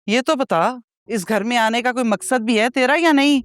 ये तो बता, इस घर में आने का कोई मकसद भी है तेरा या नहीं?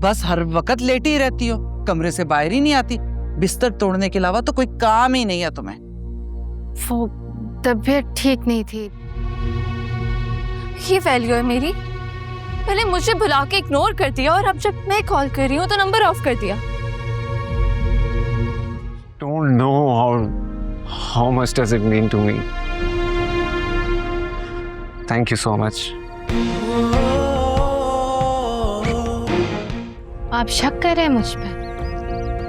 बस हर वक्त लेटी ही रहती हो, कमरे से बाहर ही नहीं आती। बिस्तर तोड़ने के अलावा तो कोई काम ही नहीं है तुम्हें। वो तबीयत ठीक नहीं थी। ये वैल्यू है मेरी? पहले मुझे बुला के इग्नोर कर दिया और अब जब मैं कॉल कर रही हूँ तो नंबर ऑफ कर दिया। Don't know how much does it mean to me. Thank you so much. आप शक कर रहे हैं मुझ पे?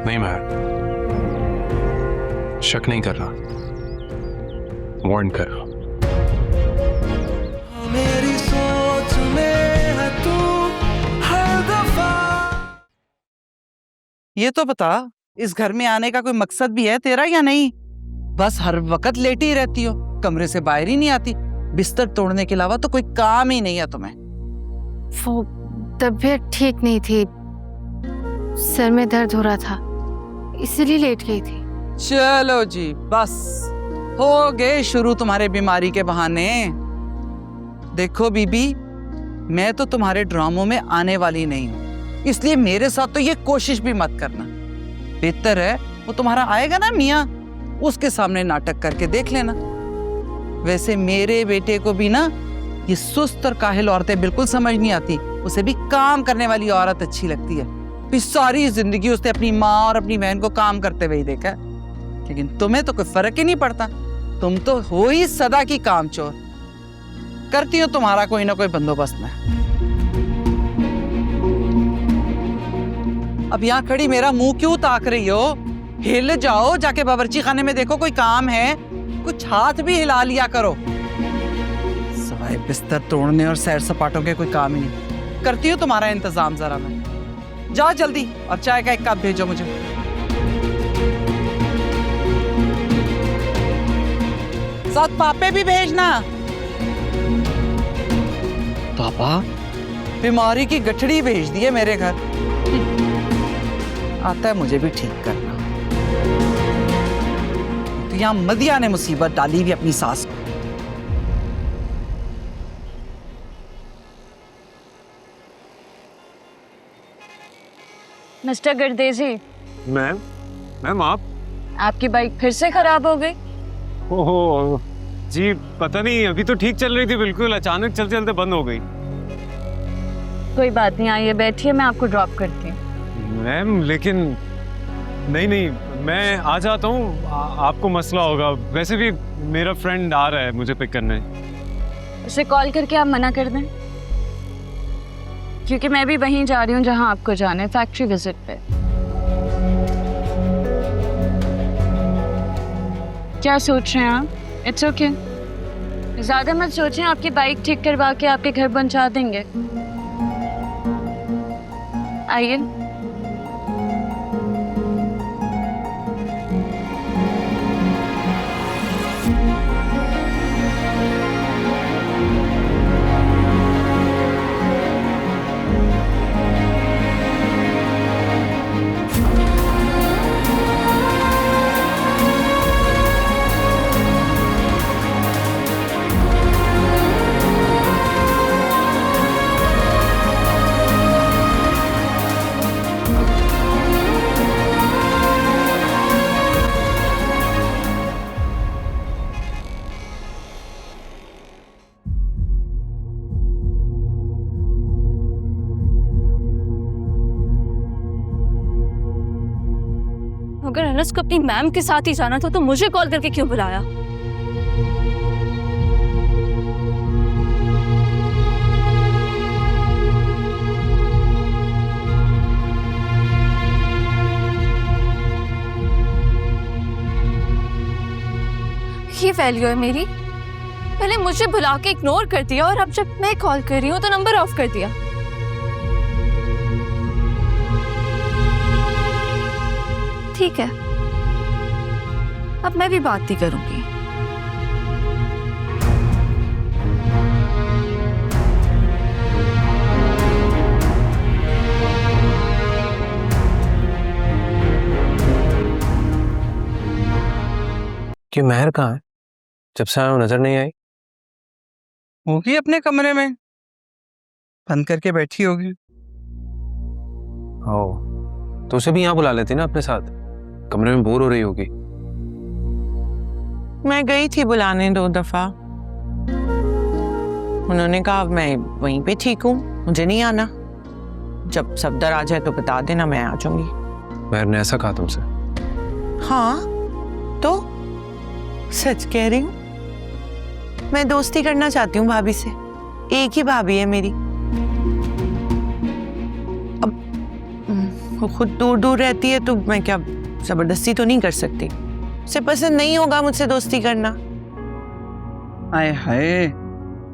नहीं, मैं शक नहीं कर रहा, वार्न कर रहा हूं। मेरी सोच में है तू हर दफा। ये तो बता, इस घर में आने का कोई मकसद भी है तेरा या नहीं? बस हर वक्त लेटी ही रहती हो, कमरे से बाहर ही नहीं आती। बिस्तर तोड़ने के अलावा तो कोई काम ही नहीं है तुम्हें। वो तबीयत ठीक नहीं थी, सर में दर्द हो रहा था, इसलिए लेट गई थी। चलो जी, बस हो गए शुरू तुम्हारे बीमारी के बहाने। देखो बीबी, मैं तो तुम्हारे ड्रामों में आने वाली नहीं हूँ, इसलिए मेरे साथ तो ये कोशिश भी मत करना। बेहतर है वो तुम्हारा आएगा ना मियाँ, उसके सामने नाटक करके देख लेना। वैसे मेरे बेटे को भी ना ये सुस्त और काहिल औरतें बिल्कुल समझ नहीं आती, उसे भी काम करने वाली औरत अच्छी लगती है। फिर सारी जिंदगी उसने अपनी माँ और अपनी बहन को काम करते हुए ही देखा है, लेकिन तुम्हें तो कोई फर्क ही नहीं पड़ता। तुम तो हो ही सदा की कामचोर। करती हो तुम्हारा कोई ना कोई बंदोबस्त में। अब यहाँ खड़ी मेरा मुंह क्यों ताक रही हो? हिल जाओ, जाके बावर्ची खाने में देखो कोई काम है, कुछ हाथ भी हिला लिया करो। सवाए बिस्तर तोड़ने और सैर सपाटों के कोई काम ही नहीं। करती हो तुम्हारा इंतजाम जरा मैं। जाओ जल्दी, और चाय का एक कप भेजो मुझे। साथ पापे भी भेजना। पापा, बीमारी की गठड़ी भेज दी है मेरे घर। आता है मुझे भी ठीक करना। तो यहाँ मदिया ने मुसीबत डाली भी अपनी सास को। मिस्टर गर्देजी। मैम आप? आपकी बाइक फिर से खराब हो गई? ओहो जी, पता नहीं, अभी तो ठीक चल रही थी बिल्कुल, अचानक चलते चलते बंद हो गई। कोई बात नहीं, आइए बैठिए, मैं आपको ड्रॉप करती हूँ। मैम लेकिन नहीं, मैं आ जाता हूँ, आपको मसला होगा। वैसे भी मेरा फ्रेंड आ रहा है मुझे पिक करने। उसे कॉल करके आप मना कर दें, क्योंकि मैं भी वहीं जा रही हूँ जहाँ आपको जाना है, फैक्ट्री विजिट पे। क्या सोच रहे हैं आप? इट्स ओके, ज्यादा मत सोचें, आपकी बाइक ठीक करवा के आपके घर पहुंचा देंगे। आइए। अगर अनस को अपनी मैम के साथ ही जाना था तो मुझे कॉल करके क्यों बुलाया? ये वैल्यू है मेरी? पहले मुझे बुला के इग्नोर कर दिया और अब जब मैं कॉल कर रही हूँ तो नंबर ऑफ कर दिया। ठीक है, अब मैं भी बात नहीं करूंगी। कि महर कहाँ है? जब से आया हूं नजर नहीं आई। होगी अपने कमरे में, बंद करके बैठी होगी। ओ, तो उसे भी यहाँ बुला लेती ना अपने साथ, कमरे में बोर हो रही होगी। मैं गई थी बुलाने 2 दफा, उन्होंने कहा मैं वहीं पे ठीक हूँ, मुझे नहीं आना। जब सफदर आ जाए तो बता देना, मैं आ जाऊंगी। महर ने ऐसा कहा तुमसे? हाँ तो सच कह रही हूँ, मैं दोस्ती करना चाहती हूँ भाभी से। एक ही भाभी है मेरी। अब वो खुद दूर दूर रहती है तो मैं क्या जबरदस्ती तो नहीं कर सकती। उसे पसंद नहीं होगा मुझसे दोस्ती करना। आए हाय,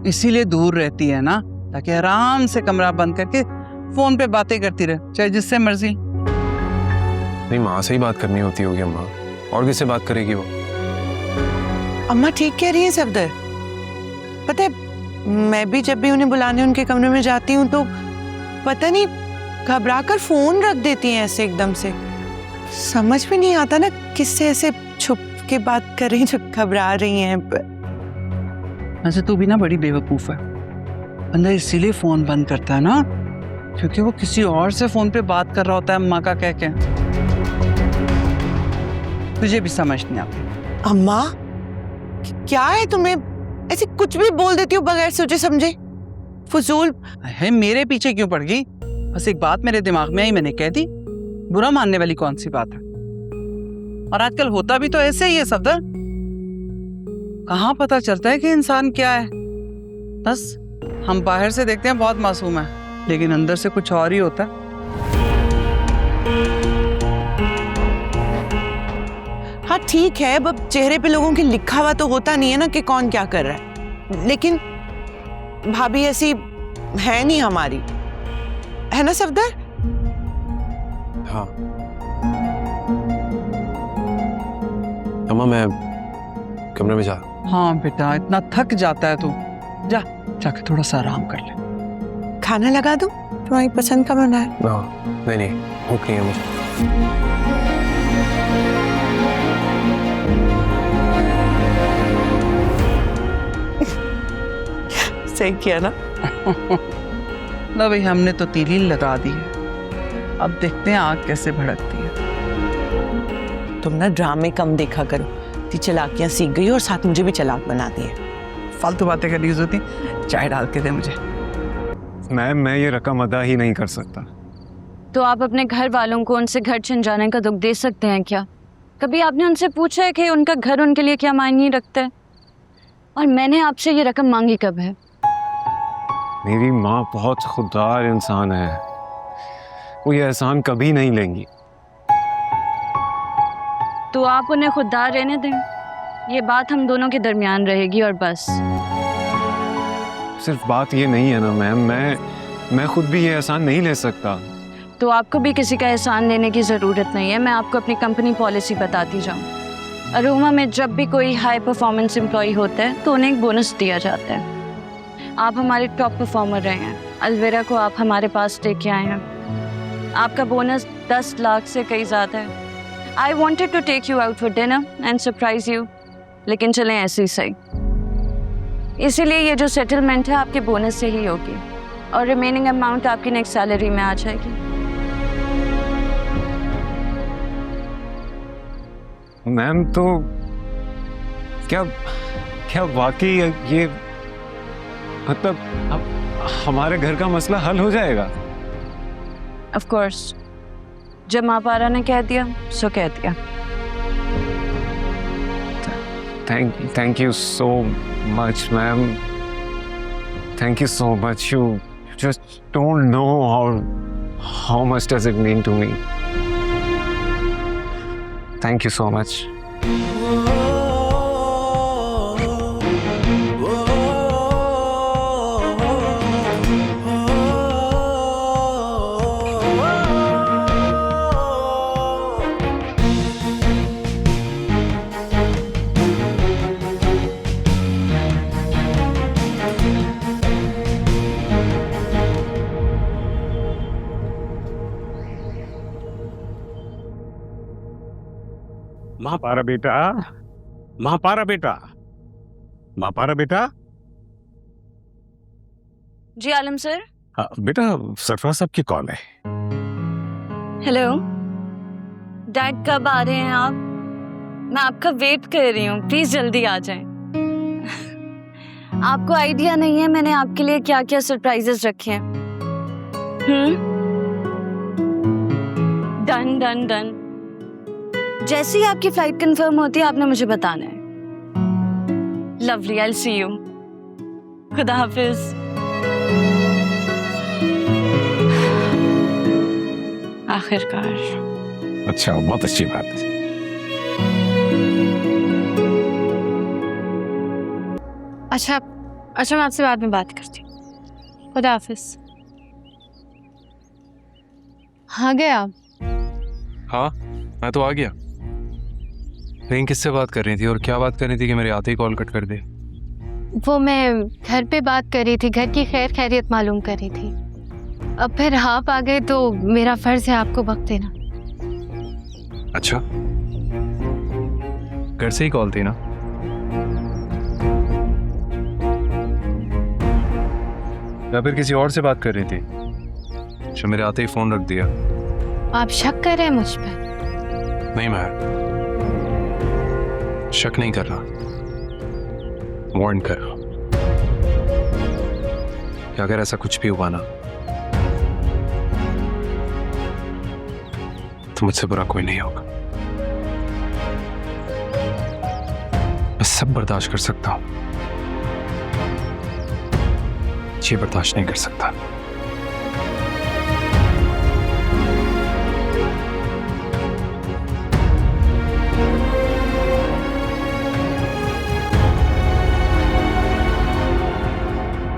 इसीलिए दूर रहती है ना, ताकि आराम से कमरा बंद करके फोन पे बातें करती रहे, चाहे जिससे मर्जी। नहीं, माँ से ही बात करनी होती होगी अम्मा, और किससे बात करेगी वो? अम्मा ठीक कह रही है सफदर। पता है, मैं भी जब भी उन्हें बुलाने उनके कमरे में जाती हूँ तो पता नहीं घबरा कर फोन रख देती हैं ऐसे एकदम से। समझ में नहीं आता ना किससे ऐसे छुप के बात कर रही, जो घबरा रही हैं। वैसे तू भी ना बड़ी बेवकूफ है। बंदा इसीलिए फोन बंद करता है ना, क्योंकि वो किसी और से फोन पे बात कर रहा होता है अम्मा का कह के। तुझे भी समझ नहीं आती। अम्मा क्या है तुम्हें, ऐसे कुछ भी बोल देती हो बगैर सोचे समझे, फजूल। है मेरे पीछे क्यों पड़ गई? बस एक बात मेरे दिमाग में आई, मैंने कह दी। बुरा मानने वाली कौन सी बात है? और आजकल होता भी तो ऐसे ही है सफदर। कहाँ पता चलता है कि इंसान क्या है। बस हम बाहर से देखते हैं बहुत मासूम है, लेकिन अंदर से कुछ और ही होता है। हाँ ठीक है, अब चेहरे पे लोगों के लिखा हुआ तो होता नहीं है ना कि कौन क्या कर रहा है। लेकिन भाभी ऐसी है नहीं हमारी, है ना सफदर? हाँ अम्मा, मैं कमरे में जा। हाँ बेटा, इतना थक जाता है तू, जा जाके थोड़ा सा आराम कर ले। खाना लगा दूं? तुम्हारी पसंद का बना है। नहीं नहीं, भूख नहीं है मुझे। सही किया ना। ना भाई, हमने तो तीली लगा दी है, अब देखते हैं आग कैसे भड़कती है। तुम ना ड्रामे कम देखा करो, इतनी चालाकियां सीख गई और साथ मुझे भी चालाक बना दी है। फालतू बातें करनी होती, चाय डाल के दे मुझे। मैम, मैं ये रकम अदा ही नहीं कर सकता। तो आप अपने घर वालों को उनसे घर छिन जाने का दुख दे सकते हैं क्या? कभी आपने उनसे पूछा है कि उनका घर उनके लिए क्या मायने रखता है? और मैंने आपसे ये रकम मांगी कब है? मेरी माँ बहुत खुददार इंसान है, वो ये एहसान कभी नहीं लेंगी। तो आप उन्हें खुददार रहने दें, ये बात हम दोनों के दरमियान रहेगी और बस। सिर्फ बात ये नहीं है ना मैम, मैं खुद भी ये एहसान नहीं ले सकता। तो आपको भी किसी का एहसान लेने की ज़रूरत नहीं है। मैं आपको अपनी कंपनी पॉलिसी बताती जाऊँ। अरोमा में जब भी कोई हाई परफॉर्मेंस एम्प्लॉय होता है तो उन्हें एक बोनस दिया जाता है। आप हमारे टॉप परफॉर्मर रहे हैं, अलविरा को आप हमारे पास लेके आए हैं। आपका बोनस 10 लाख से कई ज़्यादा है। I wanted to take you out for dinner and surprise you, लेकिन चलें ऐसे ही सही। इसीलिए ये जो सेटलमेंट है आपके बोनस से ही होगी और रिमेनिंग अमाउंट आपकी नेक्स्ट सैलरी में आ जाएगी। मैम, तो क्या वाकई ये मतलब अब हमारे घर का मसला हल हो जाएगा? ऑफ कोर्स, जब माँ पारा ने कह दिया सो कह दिया। Thank you so much, ma'am. Thank you so much. You just don't know how much does it mean to me. Thank you so much. Mahapara बेटा, महापारा बेटा, महापारा बेटा। जी आलम सर। हाँ, बेटा सरफराज साहब की कॉल है। हेलो डैड, कब आ रहे हैं आप? मैं आपका वेट कर रही हूँ, प्लीज जल्दी आ जाएं। आपको आइडिया नहीं है मैंने आपके लिए क्या क्या सरप्राइजेस रखे हैं। Done done done. जैसे ही आपकी फ्लाइट कंफर्म होती है आपने मुझे बताना है। Lovely, I will see you. खुदा हाफिज। आखिरकार। अच्छा, बहुत अच्छी बात है। अच्छा मैं आपसे बाद में बात करती हूँ। खुदा हाफिज। हाँ गया। हाँ, मैं तो आ गया। लेकिन किससे बात कर रही थी और क्या बात कर रही थी कि मेरे आते ही कॉल कट कर दे? वो मैं घर पे बात कर रही थी, घर की खैर खैरियत मालूम कर रही थी। अब फिर आप आ गए तो मेरा फर्ज है आपको वक्त देना। अच्छा, घर से ही कॉल थी ना? या फिर किसी और से बात कर रही थी जो मेरे आते ही फोन रख दिया? आप शक कर रहे हैं मुझ पर? नहीं, मैं शक नहीं कर रहा, वार्न कर रहा हूं कि अगर ऐसा कुछ भी हुआ ना तो मुझसे बुरा कोई नहीं होगा। मैं सब बर्दाश्त कर सकता हूं, ये बर्दाश्त नहीं कर सकता।